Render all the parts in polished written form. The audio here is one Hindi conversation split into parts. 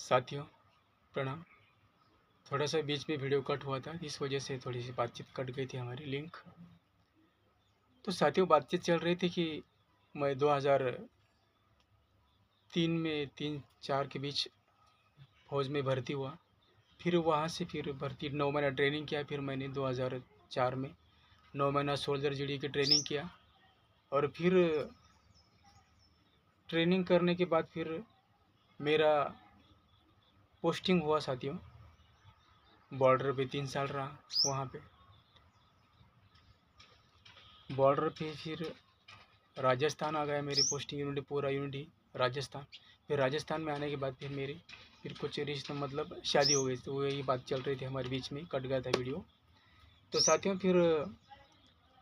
साथियों प्रणाम। थोड़ा सा बीच में वीडियो कट हुआ था, इस वजह से थोड़ी सी बातचीत कट गई थी हमारी लिंक। तो साथियों बातचीत चल रही थी कि मैं 2003 में 3-4 के बीच फौज में भर्ती हुआ। फिर वहाँ से फिर भर्ती 9 महीना ट्रेनिंग किया। फिर मैंने 2004 में 9 महीना सोल्जर जीडी की ट्रेनिंग किया। और फिर ट्रेनिंग करने के बाद फिर मेरा पोस्टिंग हुआ साथियों। बॉर्डर पे 3 साल रहा। वहाँ पे बॉर्डर पे फिर राजस्थान आ गया। मेरी पोस्टिंग यूनिट पूरा यूनिट राजस्थान। फिर राजस्थान में आने के बाद फिर कुछ रिश्ता मतलब शादी हो गई। तो वही बात चल रही थी हमारे बीच में, कट गया था वीडियो। तो साथियों फिर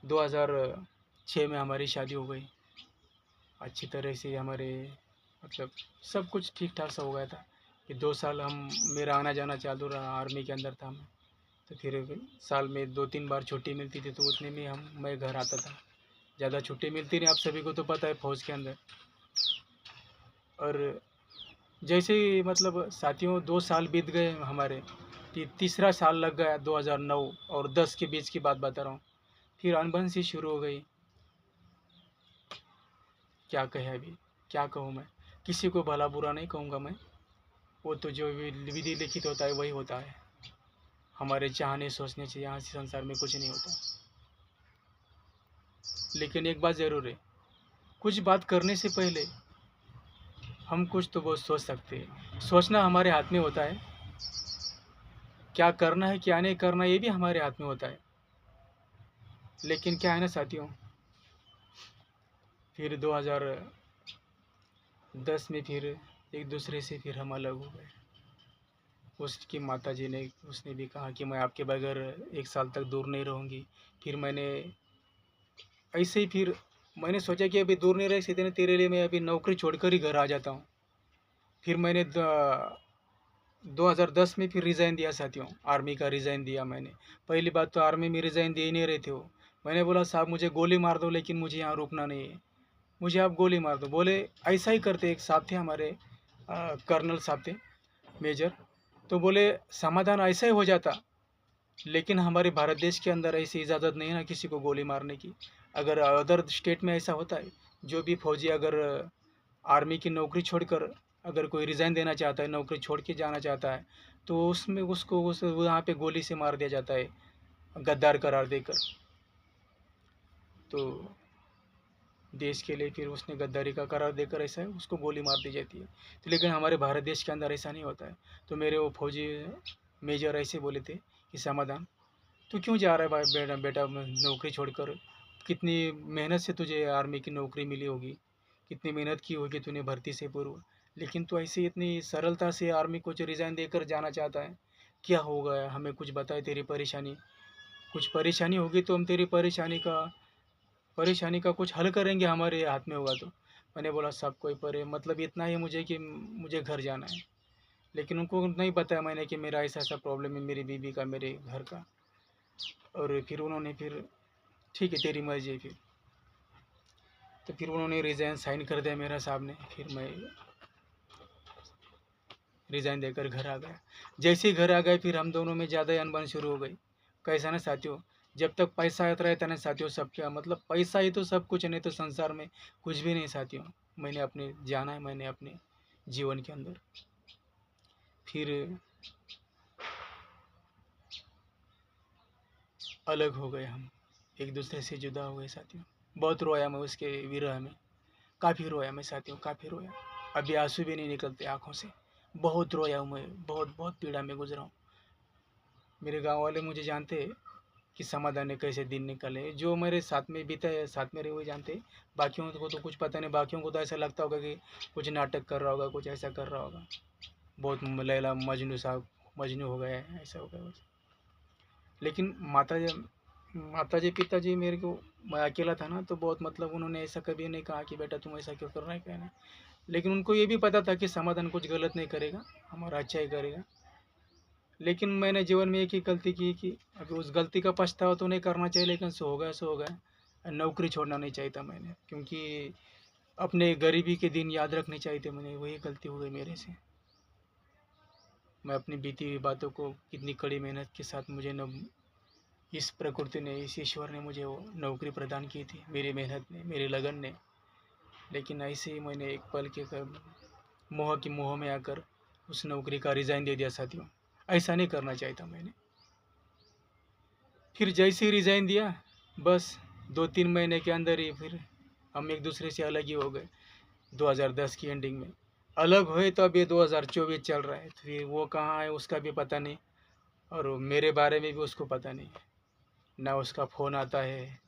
2006 में हमारी शादी हो गई। अच्छी तरह से हमारे मतलब सब कुछ ठीक ठाक सा हो गया था कि 2 साल मेरा आना जाना चालू रहा। आर्मी के अंदर था मैं। तो फिर साल में 2-3 बार छुट्टी मिलती थी, तो उतने में मैं घर आता था। ज़्यादा छुट्टी मिलती नहीं, आप सभी को तो पता है फौज के अंदर। और जैसे ही मतलब साथियों 2 साल बीत गए हमारे, फिर तीसरा साल लग गया 2009 और 10 के बीच की बात बता रहा हूँ। फिर अनबन सी शुरू हो गई। क्या कहे अभी, क्या कहूँ मैं। किसी को भला बुरा नहीं कहूँगा मैं। वो तो जो विधि लिखित होता है वही होता है। हमारे चाहने सोचने से यहाँ से संसार में कुछ नहीं होता। लेकिन एक बात ज़रूर है, कुछ बात करने से पहले हम कुछ तो बहुत सोच सकते हैं। सोचना हमारे हाथ में होता है। क्या करना है क्या नहीं करना ये भी हमारे हाथ में होता है। लेकिन क्या है ना साथियों, फिर 2010 में फिर एक दूसरे से फिर हम अलग हो गए। उसकी माता जी ने उसने भी कहा कि मैं आपके बगैर 1 साल तक दूर नहीं रहूँगी। फिर मैंने ऐसे ही फिर मैंने सोचा कि अभी दूर नहीं रह सकते ना, तेरे लिए मैं अभी नौकरी छोड़कर ही घर आ जाता हूँ। फिर मैंने 2010 में फिर रिज़ाइन दिया साथियों। आर्मी का रिज़ाइन दिया मैंने। पहली बात तो आर्मी में रिज़ाइन दे ही नहीं रहे थे वो। मैंने बोला साहब मुझे गोली मार दो, लेकिन मुझे यहाँ रुकना नहीं है। मुझे आप गोली मार दो। बोले ऐसा ही करते। एक साहब थे हमारे, कर्नल साहब थे, मेजर। तो बोले समाधान ऐसा ही हो जाता, लेकिन हमारे भारत देश के अंदर ऐसी इजाज़त नहीं है ना किसी को गोली मारने की। अगर अदर स्टेट में ऐसा होता है, जो भी फौजी अगर आर्मी की नौकरी छोड़कर अगर कोई रिज़ाइन देना चाहता है, नौकरी छोड़ के जाना चाहता है, तो उसमें उसको उस वहाँ पे गोली से मार दिया जाता है, गद्दार करार देकर। तो देश के लिए फिर उसने गद्दारी का करार देकर ऐसा है उसको गोली मार दी जाती है। तो लेकिन हमारे भारत देश के अंदर ऐसा नहीं होता है। तो मेरे वो फौजी मेजर ऐसे बोले थे कि समाधान, तू क्यों जा रहा है भाई बेटा बेटा नौकरी छोड़कर। कितनी मेहनत से तुझे आर्मी की नौकरी मिली होगी, कितनी मेहनत की होगी तूने भर्ती से पूर्व, लेकिन तू ऐसे इतनी सरलता से आर्मी को जो रिज़ाइन देकर जाना चाहता है। क्या हो गया, हमें कुछ बताए तेरी परेशानी। कुछ परेशानी होगी तो हम तेरी परेशानी का कुछ हल करेंगे, हमारे हाथ में होगा तो। मैंने बोला सब कोई परे मतलब इतना ही मुझे कि मुझे घर जाना है। लेकिन उनको नहीं बताया मैंने कि मेरा ऐसा ऐसा प्रॉब्लम है, मेरी बीवी का, मेरे घर का। और फिर उन्होंने फिर ठीक है तेरी मर्जी है फिर। तो फिर उन्होंने रिज़ाइन साइन कर दिया मेरा साहब ने। फिर मैं रिज़ाइन देकर घर आ गया। जैसे ही घर आ गए फिर हम दोनों में ज़्यादा ही अनबन शुरू हो गई। कैसा ना साथियों, जब तक पैसा आता रहता है ना साथियों, सब क्या मतलब पैसा ही तो सब कुछ है, नहीं तो संसार में कुछ भी नहीं साथियों। मैंने अपने जाना है, मैंने अपने जीवन के अंदर फिर अलग हो गए हम, एक दूसरे से जुदा हो गए साथियों। बहुत रोया मैं उसके विरह में। काफ़ी रोया मैं साथियों, काफ़ी रोया। अभी आंसू भी नहीं निकलते आँखों से। बहुत रोया हूँ मैं, बहुत बहुत पीड़ा में गुजरा हूँ। मेरे गाँव वाले मुझे जानते हैं कि समाधान ने कैसे दिन निकाले। जो मेरे साथ में बीते साथ में रहे वही जानते। बाकियों को तो कुछ पता नहीं। बाकियों को तो ऐसा लगता होगा कि कुछ नाटक कर रहा होगा, कुछ ऐसा कर रहा होगा, बहुत लैला मजनू सा मजनू हो गया है, ऐसा हो गया बस। लेकिन माता जी पिताजी मेरे को, मैं अकेला था ना, तो बहुत मतलब उन्होंने ऐसा कभी नहीं कहा कि बेटा तुम ऐसा क्यों कर रहा है, क्या नहीं। लेकिन उनको ये भी पता था कि समाधान कुछ गलत नहीं करेगा, हमारा अच्छा ही करेगा। लेकिन मैंने जीवन में एक ही गलती की कि अभी उस गलती का पछतावा तो नहीं करना चाहिए, लेकिन सो हो गया सो हो गया। नौकरी छोड़ना नहीं चाहिए था मैंने, क्योंकि अपने गरीबी के दिन याद रखने चाहिए थे मैंने। वही गलती हो गई मेरे से। मैं अपनी बीती हुई बातों को कितनी कड़ी मेहनत के साथ मुझे न इस प्रकृति ने, इस ईश्वर ने मुझे वो नौकरी प्रदान की थी, मेरी मेहनत ने, मेरी लगन ने। लेकिन ऐसे ही मैंने एक पल के मोह में आकर उस नौकरी का रिज़ाइन दे दिया साथियों। ऐसा नहीं करना चाहिए था मैंने। फिर जैसे ही रिज़ाइन दिया, बस 2-3 महीने के अंदर ही फिर हम एक दूसरे से अलग ही हो गए। 2010 की एंडिंग में अलग हुए, तो अब ये 2024 चल रहा है। तो फिर वो कहाँ है उसका भी पता नहीं, और मेरे बारे में भी उसको पता नहीं है। ना उसका फ़ोन आता है,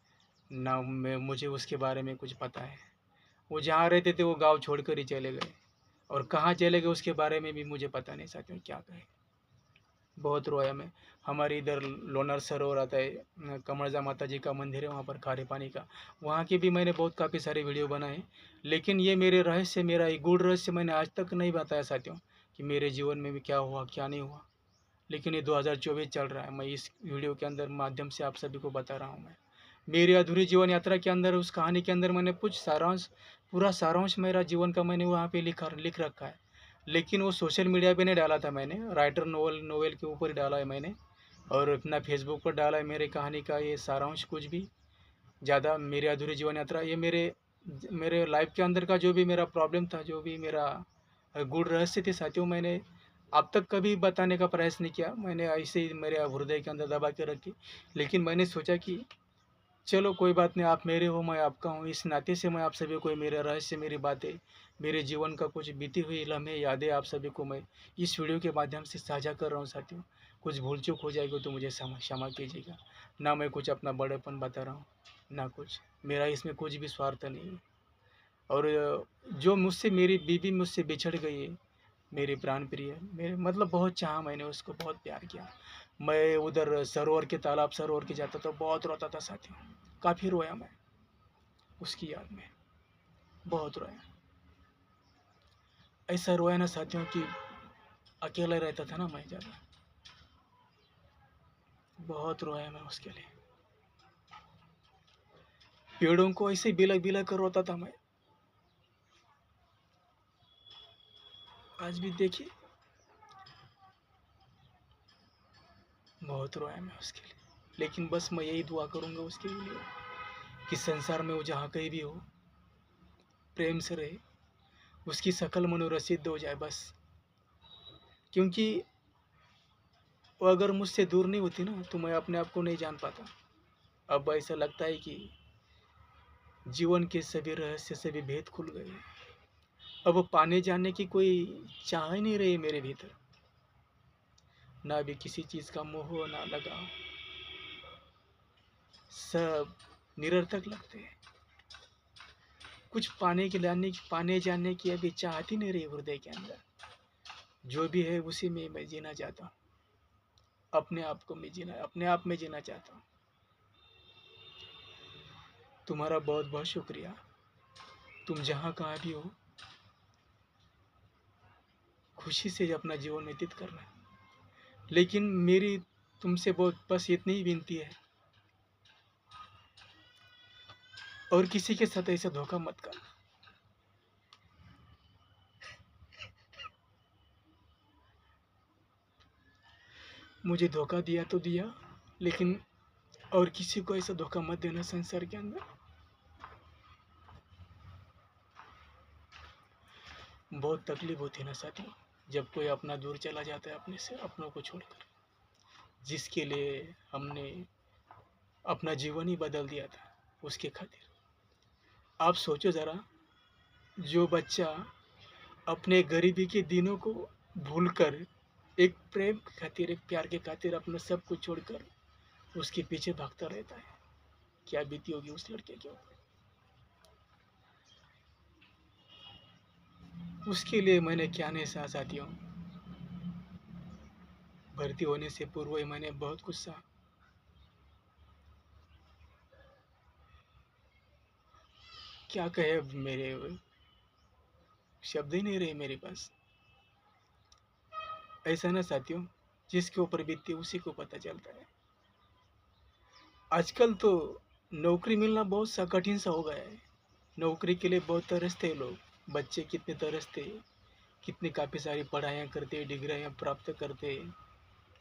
ना मुझे उसके बारे में कुछ पता है। वो जहाँ रहते थे वो गांव छोड़कर ही चले गए, और कहाँ चले गए उसके बारे में भी मुझे पता नहीं साथियों, क्या कहें। बहुत रोया मैं। हमारे इधर लोनार सरोवर आता है, कमरजा माता जी का मंदिर है वहाँ पर, खारे पानी का। वहाँ की भी मैंने बहुत काफ़ी सारे वीडियो बनाए, लेकिन ये मेरे रहस्य, मेरा एक गूढ़ रहस्य मैंने आज तक नहीं बताया साथियों, कि मेरे जीवन में भी क्या हुआ क्या नहीं हुआ। लेकिन ये 2024 चल रहा है, मैं इस वीडियो के अंदर माध्यम से आप सभी को बता रहा हूँ। मैं मेरी अधूरी जीवन यात्रा के अंदर, उस कहानी के अंदर मैंने कुछ सारांश, पूरा सारांश मेरा जीवन का मैंने वहाँ पे लिख रखा है। लेकिन वो सोशल मीडिया पे नहीं डाला था मैंने, राइटर नोवेल के ऊपर ही डाला है मैंने, और अपना फेसबुक पर डाला है मेरे कहानी का ये सारांश। कुछ भी ज़्यादा मेरी अधूरी जीवन यात्रा, ये मेरे मेरे लाइफ के अंदर का जो भी मेरा प्रॉब्लम था, जो भी मेरा गूढ़ रहस्य थे साथियों, मैंने अब तक कभी बताने का प्रयास नहीं किया। मैंने ऐसे ही मेरे हृदय के अंदर दबा के रखी। लेकिन मैंने सोचा कि चलो कोई बात नहीं, आप मेरे हो मैं आपका हूँ, इस नाते से मैं आप सभी को मेरे रहस्य, मेरी बातें, मेरे जीवन का कुछ बीती हुई लम्हे, यादें आप सभी को मैं इस वीडियो के माध्यम से साझा कर रहा हूँ साथियों। कुछ भूल चूक हो जाएगी तो मुझे क्षमा कीजिएगा। ना मैं कुछ अपना बड़ेपन बता रहा हूँ, ना कुछ मेरा इसमें कुछ भी स्वार्थ नहीं है। और जो मुझसे, मेरी बीवी मुझसे बिछड़ गई है, मेरी प्राण प्रिय, मेरे मतलब बहुत चाहा मैंने उसको, बहुत प्यार किया। मैं उधर सरोवर के, तालाब सरोवर के जाता था, बहुत रोता था साथियों। काफ़ी रोया मैं उसकी याद में, बहुत रोया। ऐसा रोया ना साथियों कि अकेला रहता था ना मैं ज़्यादा, बहुत रोया मैं उसके लिए। पेड़ों को ऐसे बिलक बिलक कर रोता था मैं। आज भी देखिए, बहुत रोया मैं उसके लिए। लेकिन बस मैं यही दुआ करूँगा उसके लिए कि संसार में वो जहाँ कहीं भी हो, प्रेम से रहे, उसकी सकल मनोरथ सिद्ध हो जाए बस। क्योंकि वो अगर मुझसे दूर नहीं होती ना, तो मैं अपने आप को नहीं जान पाता। अब ऐसा लगता है कि जीवन के सभी रहस्य, सभी भेद खुल गए। अब पाने जानने की कोई चाह ही नहीं रही मेरे भीतर, ना भी किसी चीज़ का मोह ना लगाव, सब निरर्थक लगते हैं। कुछ पाने जानने की अभी चाहती नहीं रही हृदय के अंदर। जो भी है उसी में मैं जीना चाहता हूँ, अपने आप में जीना चाहता हूँ। तुम्हारा बहुत बहुत शुक्रिया। तुम जहाँ कहाँ भी हो, खुशी से अपना जीवन व्यतीत करना। लेकिन मेरी तुमसे बहुत बस इतनी ही विनती है, और किसी के साथ ऐसा धोखा मत करना। मुझे धोखा दिया तो दिया, लेकिन और किसी को ऐसा धोखा मत देना संसार के अंदर। बहुत तकलीफ होती है ना साथियों, जब कोई अपना दूर चला जाता है अपने से, अपनों को छोड़कर, जिसके लिए हमने अपना जीवन ही बदल दिया था उसके खातिर। आप सोचो ज़रा, जो बच्चा अपने गरीबी के दिनों को भूलकर, एक प्रेम के खातिर, एक प्यार के खातिर अपना सब कुछ छोड़कर उसके पीछे भागता रहता है, क्या बीती होगी उस लड़के के ऊपर। उसके लिए मैंने क्या नहीं सहा साथियों। भर्ती होने से पूर्व ही मैंने बहुत कुछ सहा। क्या कहे, अब मेरे शब्द ही नहीं रहे मेरे पास। ऐसा ना साथियों, जिसके ऊपर बीतती है उसी को पता चलता है। आजकल तो नौकरी मिलना बहुत सा कठिन सा हो गया है। नौकरी के लिए बहुत तरसते हैं लोग, बच्चे कितने तरसते हैं, कितनी काफ़ी सारी पढ़ाइयाँ करते, डिग्रियाँ प्राप्त करते,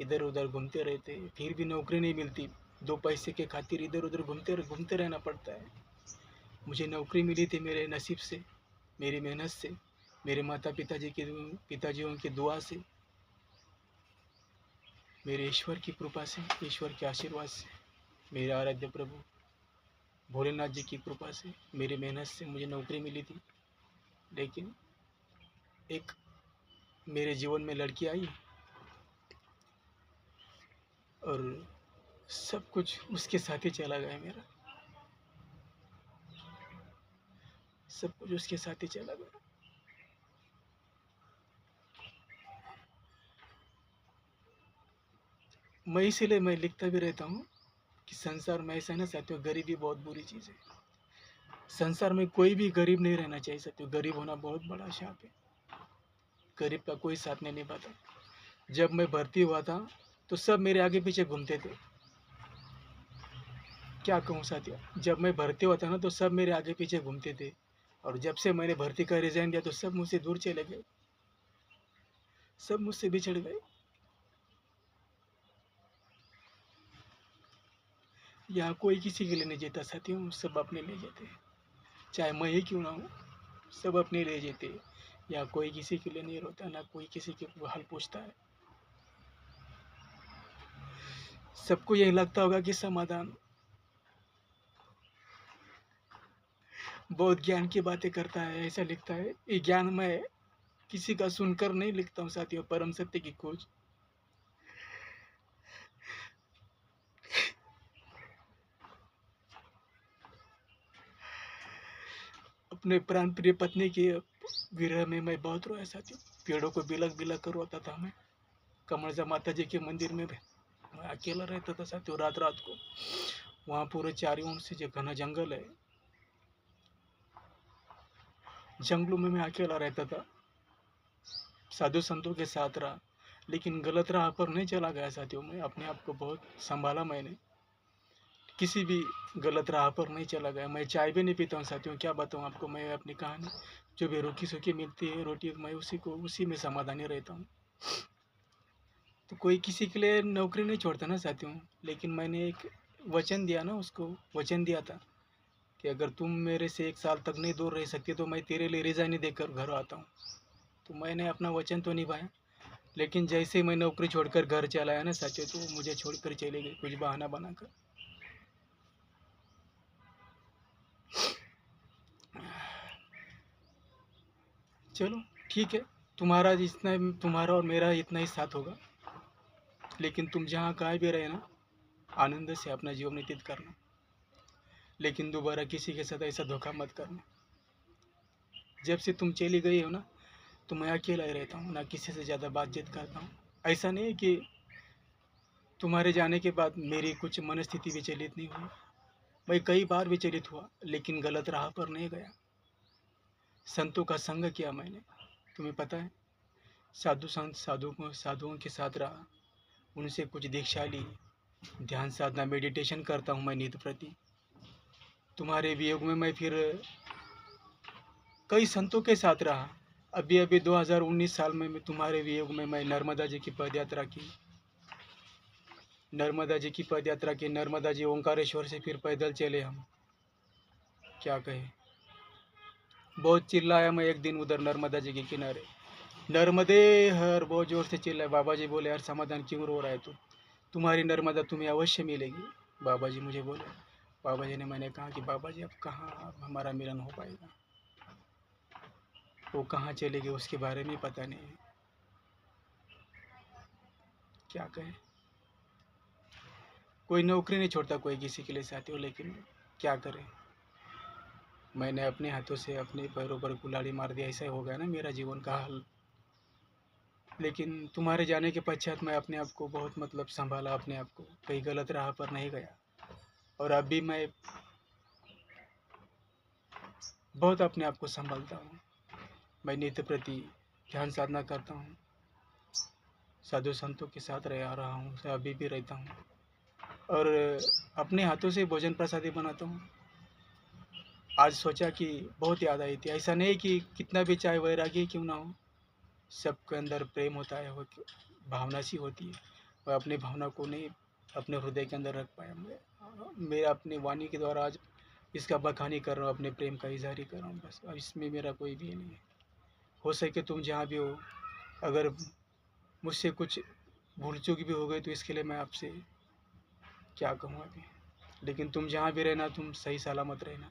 इधर उधर घूमते रहते, फिर भी नौकरी नहीं मिलती। 2 पैसे के खातिर इधर उधर घूमते रहना पड़ता है। मुझे नौकरी मिली थी मेरे नसीब से, मेरी मेहनत से, मेरे पिताजियों की दुआ से, मेरे ईश्वर की कृपा से, ईश्वर के आशीर्वाद से, मेरे आराध्य प्रभु भोलेनाथ जी की कृपा से, मेरी मेहनत से मुझे नौकरी मिली थी। लेकिन एक मेरे जीवन में लड़की आई और सब कुछ उसके साथ ही चला गया मेरा, सब कुछ उसके साथ ही चला गया। मैं इसीलिए मैं लिखता भी रहता हूँ कि संसार में ऐसा ना साथियों, गरीबी बहुत बुरी चीज़ है। संसार में कोई भी गरीब नहीं रहना चाहिए साथियों। गरीब होना बहुत बड़ा शाप है। गरीब का कोई साथ नहीं निभाता। जब मैं भर्ती हुआ था तो सब मेरे आगे पीछे घूमते थे। क्या कहूँ साथियों, जब मैं भर्ती हुआ था ना तो सब मेरे आगे पीछे घूमते थे, और जब से मैंने भर्ती का रिजाइन दिया तो सब मुझसे दूर चले गए, सब मुझसे बिछड़ गए। यहाँ कोई किसी के लिए नहीं जीता साथियों, सब अपने लिए जीते, चाहे मैं ही क्यों ना हूँ, सब अपने लिए जीते। या कोई किसी के लिए नहीं रोता, ना कोई किसी के हाल पूछता है। सबको यही लगता होगा कि समाधान बहुत ज्ञान की बातें करता है, ऐसा लिखता है। ये ज्ञान मैं किसी का सुनकर नहीं लिखता हूँ साथियों, परम सत्य की खोज। अपने प्राण प्रिय पत्नी की विरह में मैं बहुत रोया साथियों। पेड़ों को बिलक बिलक कर रोता था मैं। कमरजा माता जी के मंदिर में मैं अकेला रहता था साथियों, रात रात को। वहाँ पूरे चारों ओर से जो घना जंगल है, जंगलों में मैं अकेला रहता था, साधु संतों के साथ रहा, लेकिन गलत राह पर नहीं चला गया साथियों। मैं अपने आप को बहुत संभाला मैंने, किसी भी गलत राह पर नहीं चला गया। मैं चाय भी नहीं पीता हूँ साथियों, क्या बताऊँ आपको मैं अपनी कहानी। जो भी रूखी सूखी मिलती है रोटी, मैं उसी में समाधानी रहता हूँ। तो कोई किसी के लिए नौकरी नहीं छोड़ता ना साथियों, लेकिन मैंने एक वचन दिया ना, उसको वचन दिया था कि अगर तुम मेरे से 1 साल तक नहीं दूर रह सकती तो मैं तेरे लिए रिजाइन देकर घर आता हूँ। तो मैंने अपना वचन तो निभाया, लेकिन जैसे ही मैं नौकरी छोड़कर घर चला आया ना साथियों, तो मुझे छोड़कर चले गई कुछ बहाना बनाकर। चलो ठीक है, तुम्हारा और मेरा इतना ही साथ होगा, लेकिन तुम जहाँ कहीं भी रहे ना, आनंद से अपना जीवन व्यतीत करना, लेकिन दोबारा किसी के साथ ऐसा धोखा मत करना। जब से तुम चली गई हो ना, तो मैं अकेला ही रहता हूँ, ना किसी से ज़्यादा बातचीत करता हूँ। ऐसा नहीं है कि तुम्हारे जाने के बाद मेरी कुछ मनस्थिति विचलित नहीं हुई, मैं कई बार विचलित हुआ, लेकिन गलत राह पर नहीं गया। संतों का संग किया मैंने, तुम्हें पता है, साधुओं के साथ रहा, उनसे कुछ दीक्षा ली, ध्यान साधना मेडिटेशन करता हूँ मैं नित्य प्रति। तुम्हारे वियोग में मैं फिर कई संतों के साथ रहा। अभी अभी 2019 साल में मैं तुम्हारे वियोग में मैं नर्मदा जी की पद यात्रा की, नर्मदा जी ओंकारेश्वर से फिर पैदल चले हम। क्या कहे, बहुत चिल्लाया मैं एक दिन उधर नर्मदा जी के किनारे, नर्मदे हर, बहुत जोर से चिल्लाए। बाबा जी बोले, यार समाधान क्यों रो रहा है तू, तुम्हारी नर्मदा तुम्हें अवश्य मिलेगी, बाबा जी मुझे बोले। बाबा जी ने, मैंने कहा कि बाबा जी अब कहाँ अब हमारा मिलन हो पाएगा, वो कहाँ चले गए उसके बारे में पता नहीं है। क्या कहें, कोई नौकरी नहीं छोड़ता कोई किसी के लिए साथियों, लेकिन क्या करें, मैंने अपने हाथों से अपने पैरों पर कुल्हाड़ी मार दिया, ऐसा हो गया ना मेरा जीवन का हाल। लेकिन तुम्हारे जाने के पश्चात मैं अपने आप को बहुत संभाला, अपने आप को कहीं गलत राह पर नहीं गया, और अभी मैं बहुत अपने आप को संभालता हूँ। मैं नित्य प्रति ध्यान साधना करता हूँ, साधु संतों के साथ रह रहा हूँ, अभी भी रहता हूँ, और अपने हाथों से भोजन प्रसादी बनाता हूँ। आज सोचा कि बहुत याद आई थी, ऐसा नहीं कि कितना भी चाहे वैरागी क्यों ना हो, सबके अंदर प्रेम होता है, वो भावना सी होती है। मैं अपनी भावना को नहीं अपने हृदय के अंदर रख पाया। मेरा अपनी वाणी के द्वारा आज इसका बखानी कर रहा हूँ, अपने प्रेम का इजहार ही कर रहा हूँ बस। अब इसमें मेरा कोई भी नहीं है। हो सके तुम जहाँ भी हो, अगर मुझसे कुछ भूल चूक भी हो गई तो इसके लिए मैं आपसे क्या कहूँ अभी। लेकिन तुम जहाँ भी रहना, तुम सही सलामत रहना,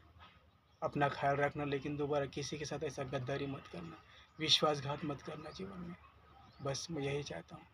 अपना ख्याल रखना। लेकिन दोबारा किसी के साथ ऐसा गद्दारी मत करना, विश्वासघात मत करना जीवन में। बस मैं यही चाहता हूँ।